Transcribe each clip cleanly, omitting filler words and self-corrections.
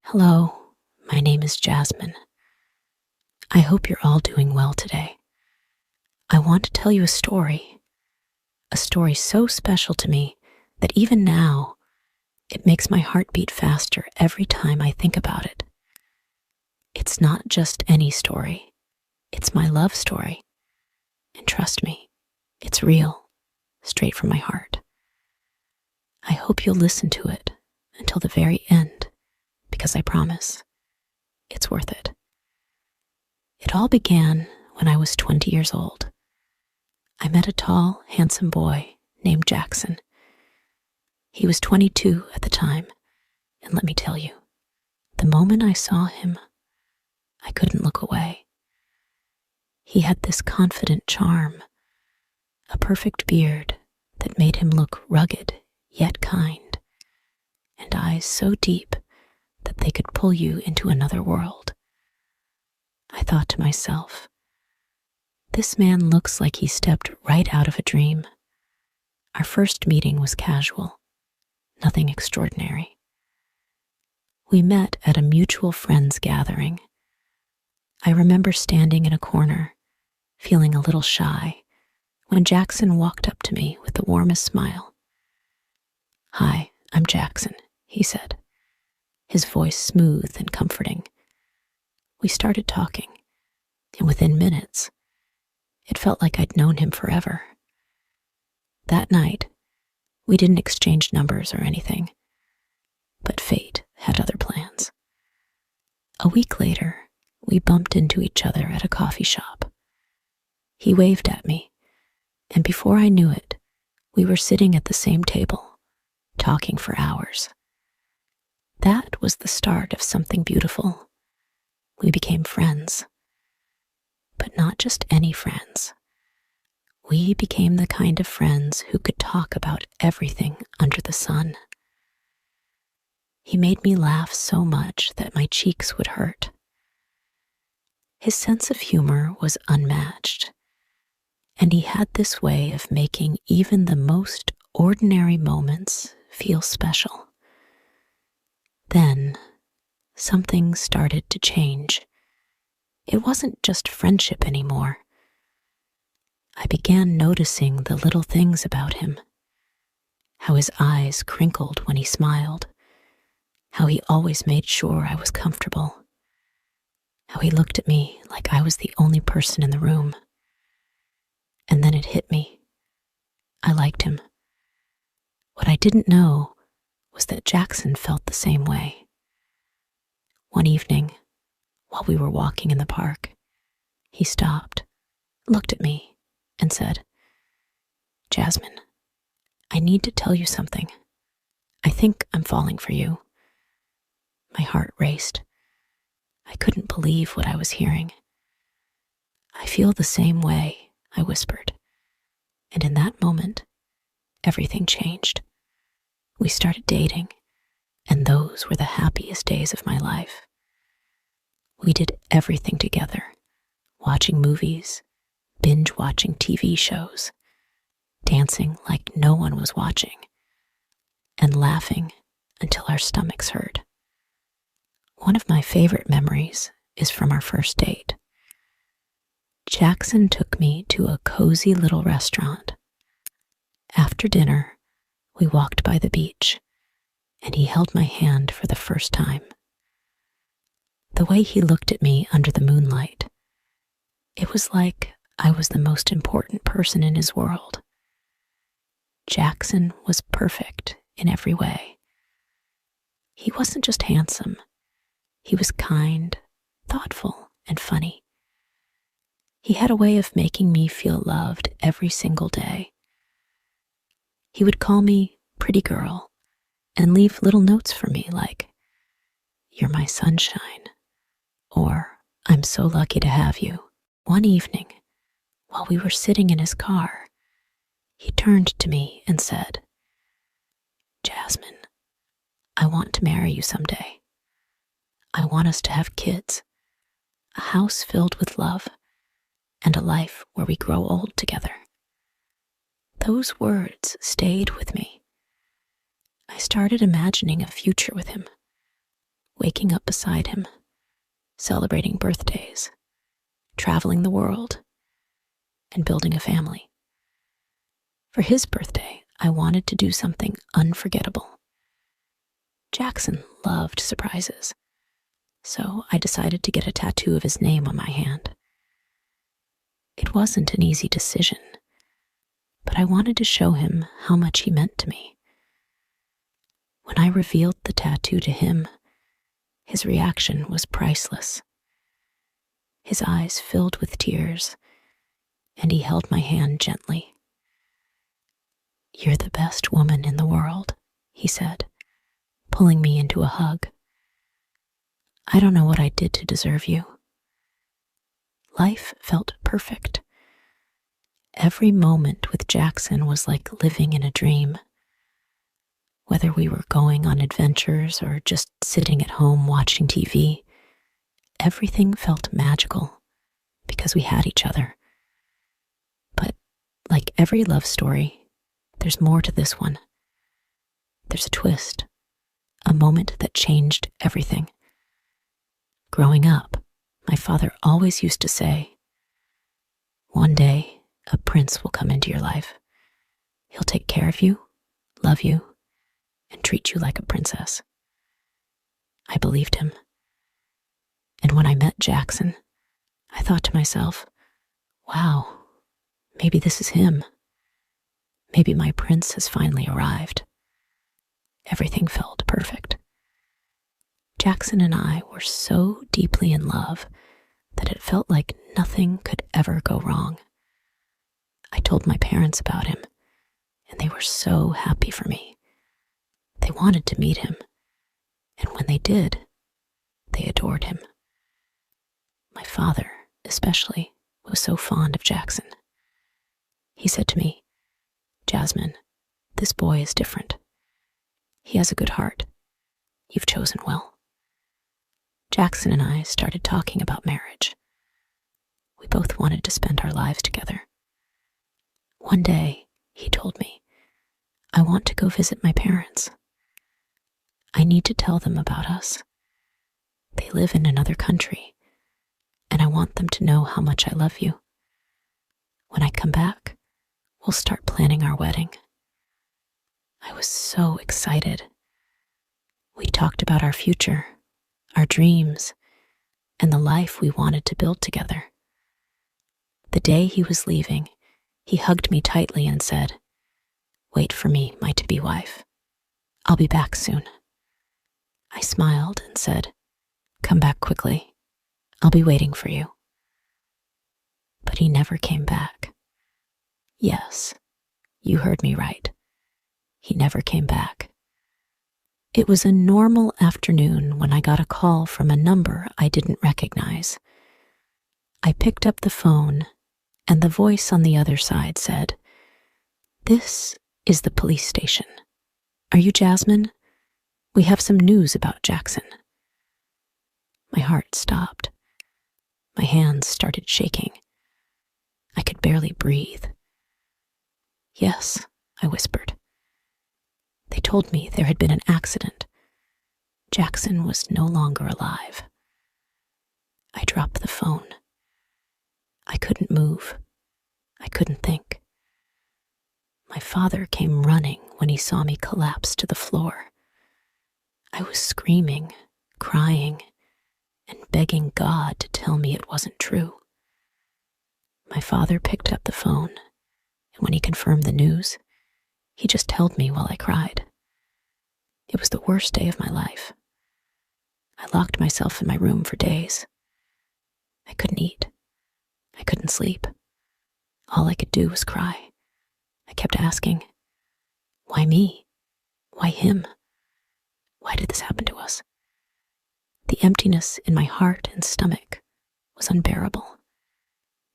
Hello, my name is Jasmine. I hope you're all doing well today. I want to tell you a story so special to me that even now, it makes my heart beat faster every time I think about it. It's not just any story, it's my love story. And trust me, it's real, straight from my heart. I hope you'll listen to it until the very end, because I promise, it's worth it. It all began when I was 20 years old. I met a tall, handsome boy named Jackson. He was 22 at the time, and let me tell you, the moment I saw him, I couldn't look away. He had this confident charm, a perfect beard that made him look rugged yet kind, and eyes so deep that they could pull you into another world. I thought to myself, this man looks like he stepped right out of a dream. Our first meeting was casual, nothing extraordinary. We met at a mutual friends gathering. I remember standing in a corner, feeling a little shy, when Jackson walked up to me with the warmest smile. "Hi, I'm Jackson," he said, his voice smooth and comforting. We started talking, and within minutes, it felt like I'd known him forever. That night, we didn't exchange numbers or anything, but fate had other plans. A week later, we bumped into each other at a coffee shop. He waved at me, and before I knew it, we were sitting at the same table, talking for hours. That was the start of something beautiful. We became friends. But not just any friends. We became the kind of friends who could talk about everything under the sun. He made me laugh so much that my cheeks would hurt. His sense of humor was unmatched, and he had this way of making even the most ordinary moments feel special. Then, something started to change. It wasn't just friendship anymore. I began noticing the little things about him. How his eyes crinkled when he smiled. How he always made sure I was comfortable. How he looked at me like I was the only person in the room. And then it hit me. I liked him. What I didn't know was that Jackson felt the same way. One evening, while we were walking in the park, he stopped, looked at me, and said, "Jasmine, I need to tell you something. I think I'm falling for you." My heart raced. I couldn't believe what I was hearing. "I feel the same way," I whispered. And in that moment, everything changed. We started dating, and those were the happiest days of my life. We did everything together, watching movies, binge watching TV shows, dancing like no one was watching, and laughing until our stomachs hurt. One of my favorite memories is from our first date. Jackson took me to a cozy little restaurant. After dinner, we walked by the beach, and he held my hand for the first time. The way he looked at me under the moonlight, it was like I was the most important person in his world. Jackson was perfect in every way. He wasn't just handsome. He was kind, thoughtful, and funny. He had a way of making me feel loved every single day. He would call me pretty girl and leave little notes for me like, "You're my sunshine," or "I'm so lucky to have you." One evening, while we were sitting in his car, he turned to me and said, "Jasmine, I want to marry you someday. I want us to have kids, a house filled with love, and a life where we grow old together." Those words stayed with me. I started imagining a future with him, waking up beside him, celebrating birthdays, traveling the world, and building a family. For his birthday, I wanted to do something unforgettable. Jackson loved surprises, so I decided to get a tattoo of his name on my hand. It wasn't an easy decision, but I wanted to show him how much he meant to me. When I revealed the tattoo to him, his reaction was priceless. His eyes filled with tears, and he held my hand gently. "You're the best woman in the world," he said, pulling me into a hug. "I don't know what I did to deserve you." Life felt perfect. Every moment with Jackson was like living in a dream. Whether we were going on adventures or just sitting at home watching TV, everything felt magical because we had each other. But like every love story, there's more to this one. There's a twist, a moment that changed everything. Growing up, my father always used to say, "One day, a prince will come into your life. He'll take care of you, love you, and treat you like a princess." I believed him. And when I met Jackson, I thought to myself, wow, maybe this is him. Maybe my prince has finally arrived. Everything felt perfect. Jackson and I were so deeply in love that it felt like nothing could ever go wrong. I told my parents about him, and they were so happy for me. They wanted to meet him, and when they did, they adored him. My father, especially, was so fond of Jackson. He said to me, "Jasmine, this boy is different. He has a good heart. You've chosen well." Jackson and I started talking about marriage. We both wanted to spend our lives together. One day, he told me, "I want to go visit my parents. I need to tell them about us. They live in another country, and I want them to know how much I love you. When I come back, we'll start planning our wedding." I was so excited. We talked about our future, our dreams, and the life we wanted to build together. The day he was leaving, he hugged me tightly and said, "Wait for me, my to-be wife. I'll be back soon." I smiled and said, "Come back quickly. I'll be waiting for you." But he never came back. Yes, you heard me right. He never came back. It was a normal afternoon when I got a call from a number I didn't recognize. I picked up the phone, and the voice on the other side said, "This is the police station. Are you Jasmine? We have some news about Jackson." My heart stopped. My hands started shaking. I could barely breathe. "Yes," I whispered. They told me there had been an accident. Jackson was no longer alive. I dropped the phone. I couldn't move. I couldn't think. My father came running when he saw me collapse to the floor. I was screaming, crying, and begging God to tell me it wasn't true. My father picked up the phone, and when he confirmed the news, he just held me while I cried. It was the worst day of my life. I locked myself in my room for days. I couldn't eat. I couldn't sleep. All I could do was cry. I kept asking, why me? Why him? Why did this happen to us? The emptiness in my heart and stomach was unbearable.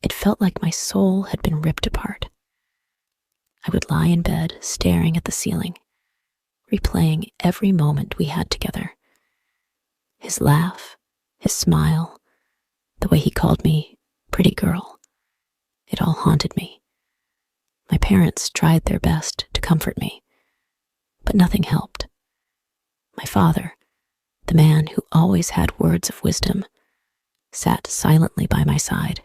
It felt like my soul had been ripped apart. I would lie in bed staring at the ceiling, replaying every moment we had together. His laugh, his smile, the way he called me pretty girl. It all haunted me. My parents tried their best to comfort me, but nothing helped. My father, The man who always had words of wisdom sat silently by my side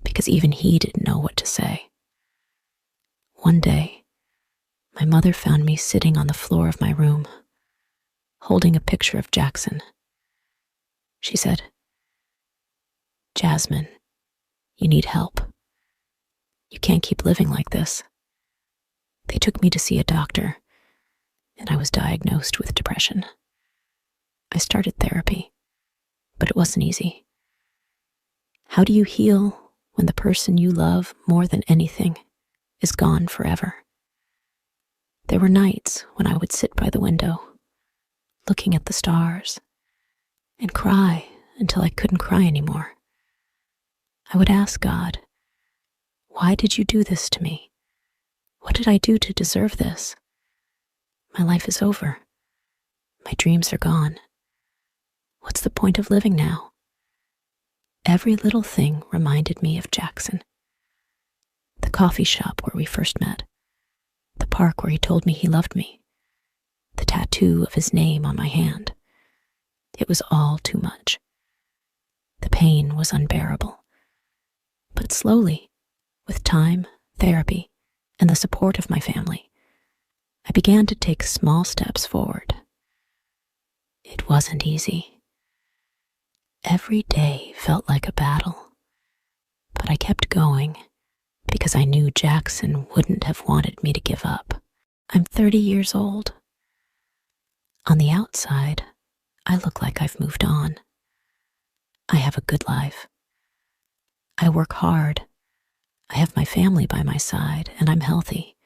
because even he didn't know what to say. One day, my mother found me sitting on the floor of my room, holding a picture of Jackson. She said, "Jasmine, you need help. You can't keep living like this." They took me to see a doctor, and I was diagnosed with depression. I started therapy, but it wasn't easy. How do you heal when the person you love more than anything is gone forever? There were nights when I would sit by the window, looking at the stars, and cry until I couldn't cry anymore. I would ask God, "Why did you do this to me? What did I do to deserve this? My life is over. My dreams are gone. What's the point of living now?" Every little thing reminded me of Jackson. The coffee shop where we first met, the park where he told me he loved me, the tattoo of his name on my hand. It was all too much. The pain was unbearable. But slowly, with time, therapy, and the support of my family, I began to take small steps forward. It wasn't easy. Every day felt like a battle, but I kept going because I knew Jackson wouldn't have wanted me to give up. I'm 30 years old. On the outside, I look like I've moved on. I have a good life. I work hard. I have my family by my side, and I'm healthy.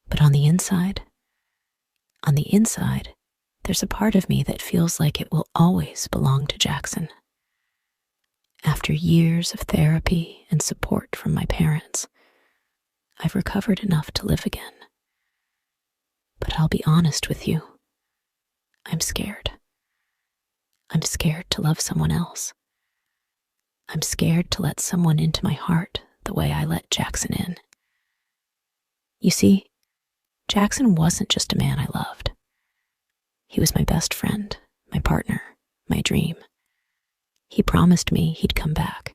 But on the inside, there's a part of me that feels like it will always belong to Jackson. After years of therapy and support from my parents, I've recovered enough to live again. But I'll be honest with you, I'm scared. I'm scared to love someone else. I'm scared to let someone into my heart the way I let Jackson in. You see, Jackson wasn't just a man I loved. He was my best friend, my partner, my dream. He promised me he'd come back.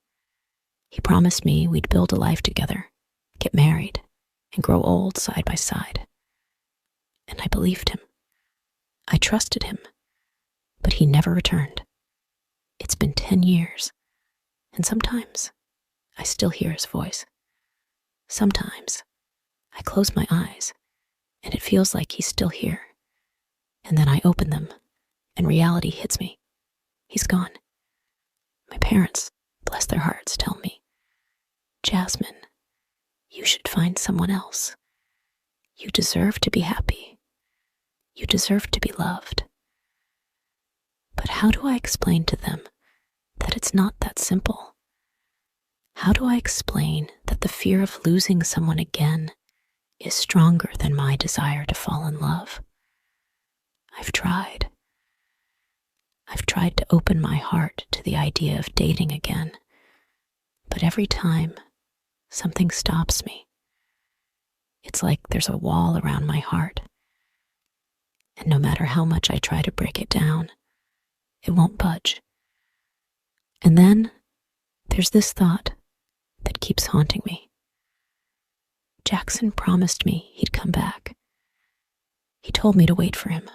He promised me we'd build a life together, get married, and grow old side by side. And I believed him. I trusted him, but he never returned. It's been 10 years, and sometimes I still hear his voice. Sometimes I close my eyes, and it feels like he's still here. And then I open them, and reality hits me. He's gone. My parents, bless their hearts, tell me, "Jasmine, you should find someone else. You deserve to be happy. You deserve to be loved." But how do I explain to them that it's not that simple? How do I explain that the fear of losing someone again is stronger than my desire to fall in love? I've tried. I've tried to open my heart to the idea of dating again, but every time, something stops me. It's like there's a wall around my heart, and no matter how much I try to break it down, it won't budge. And then there's this thought that keeps haunting me. Jackson promised me he'd come back. He told me to wait for him,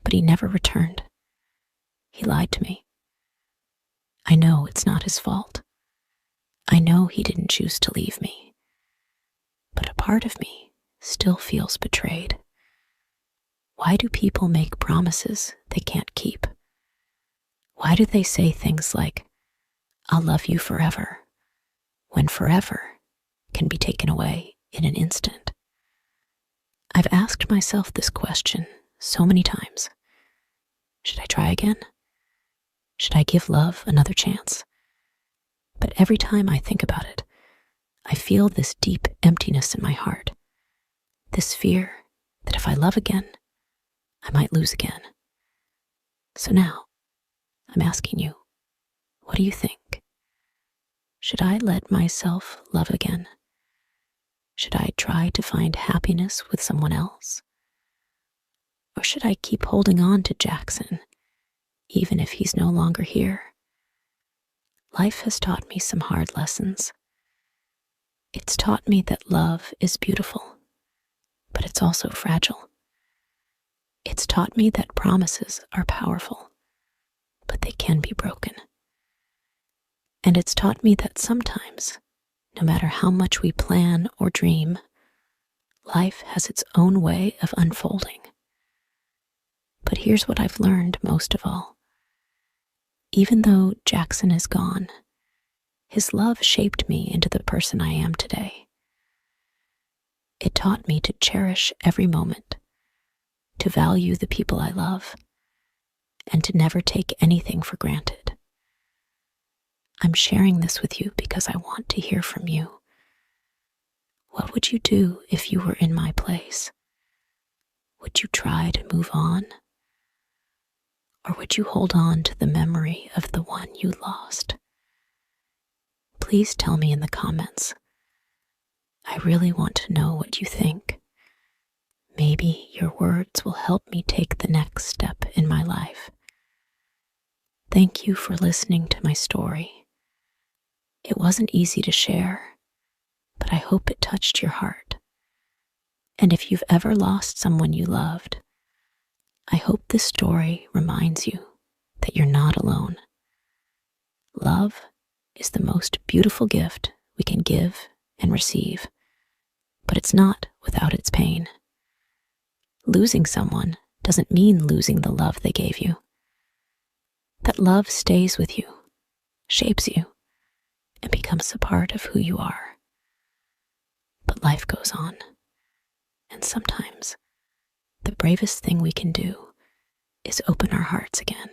but he never returned. He lied to me. I know it's not his fault. I know he didn't choose to leave me, but a part of me still feels betrayed. Why do people make promises they can't keep? Why do they say things like, "I'll love you forever," when forever can be taken away in an instant? I've asked myself this question so many times. Should I try again? Should I give love another chance? But every time I think about it, I feel this deep emptiness in my heart, this fear that if I love again, I might lose again. So now, I'm asking you, what do you think? Should I let myself love again? Should I try to find happiness with someone else? Or should I keep holding on to Jackson, even if he's no longer here? Life has taught me some hard lessons. It's taught me that love is beautiful, but it's also fragile. It's taught me that promises are powerful, but they can be broken. And it's taught me that sometimes, no matter how much we plan or dream, life has its own way of unfolding. But here's what I've learned most of all. Even though Jackson is gone, his love shaped me into the person I am today. It taught me to cherish every moment, to value the people I love, and to never take anything for granted. I'm sharing this with you because I want to hear from you. What would you do if you were in my place? Would you try to move on? Or would you hold on to the memory of the one you lost? Please tell me in the comments. I really want to know what you think. Maybe your words will help me take the next step in my life. Thank you for listening to my story. It wasn't easy to share, but I hope it touched your heart. And if you've ever lost someone you loved, I hope this story reminds you that you're not alone. Love is the most beautiful gift we can give and receive, but it's not without its pain. Losing someone doesn't mean losing the love they gave you. That love stays with you, shapes you, and becomes a part of who you are. But life goes on, and sometimes the bravest thing we can do is open our hearts again.